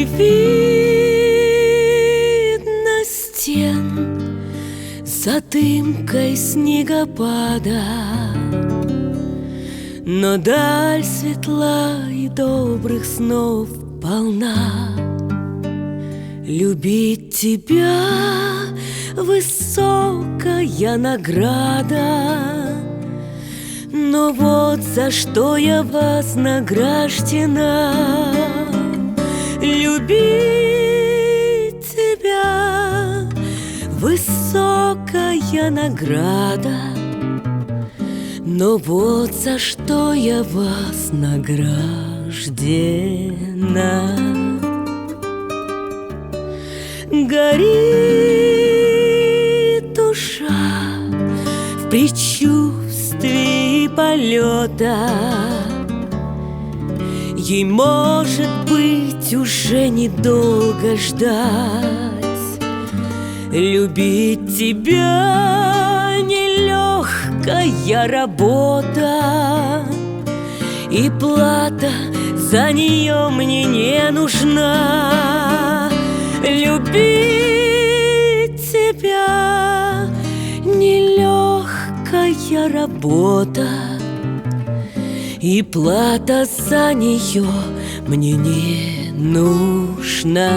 Не видно стен за дымкой снегопада, но даль светла и добрых снов полна. Любить тебя — высокая награда, но вот за что я вознаграждена. Любить тебя — высокая награда, но вот за что я вознаграждена. Горит душа в предчувствии полета, ей, может быть, уже недолго ждать. Любить тебя — нелегкая работа, и плата за нее мне не нужна. Любить тебя — нелегкая работа, и плата за нее мне не нужна.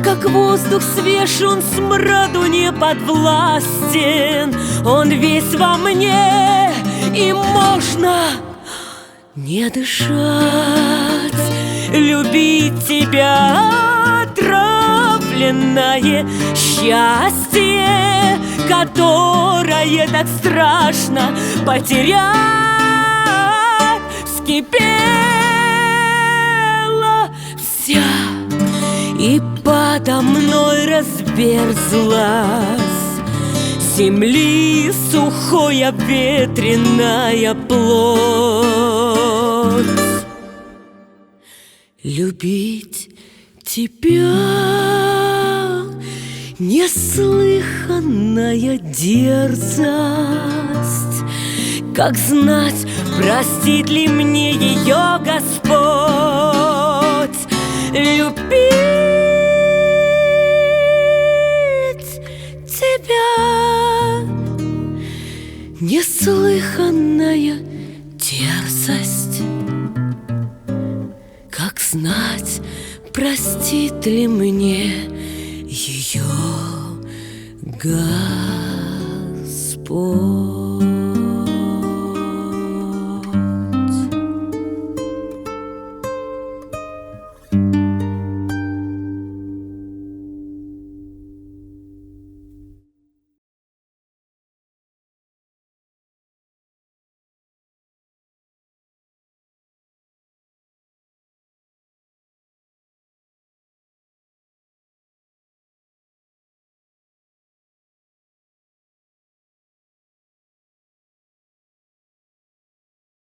Как воздух свеж, он смраду не подвластен, он весь во мне, и можно не дышать. Любить тебя — отравленное счастье, которое так страшно потерять. Вскипела вся и подо мной разверзлась земли сухой обветренная плоть. Любить тебя — неслыханная дерзость, как знать, простит ли мне ее Господь. Любить тебя — неслыханная дерзость, как знать, простит ли мне ее Господь.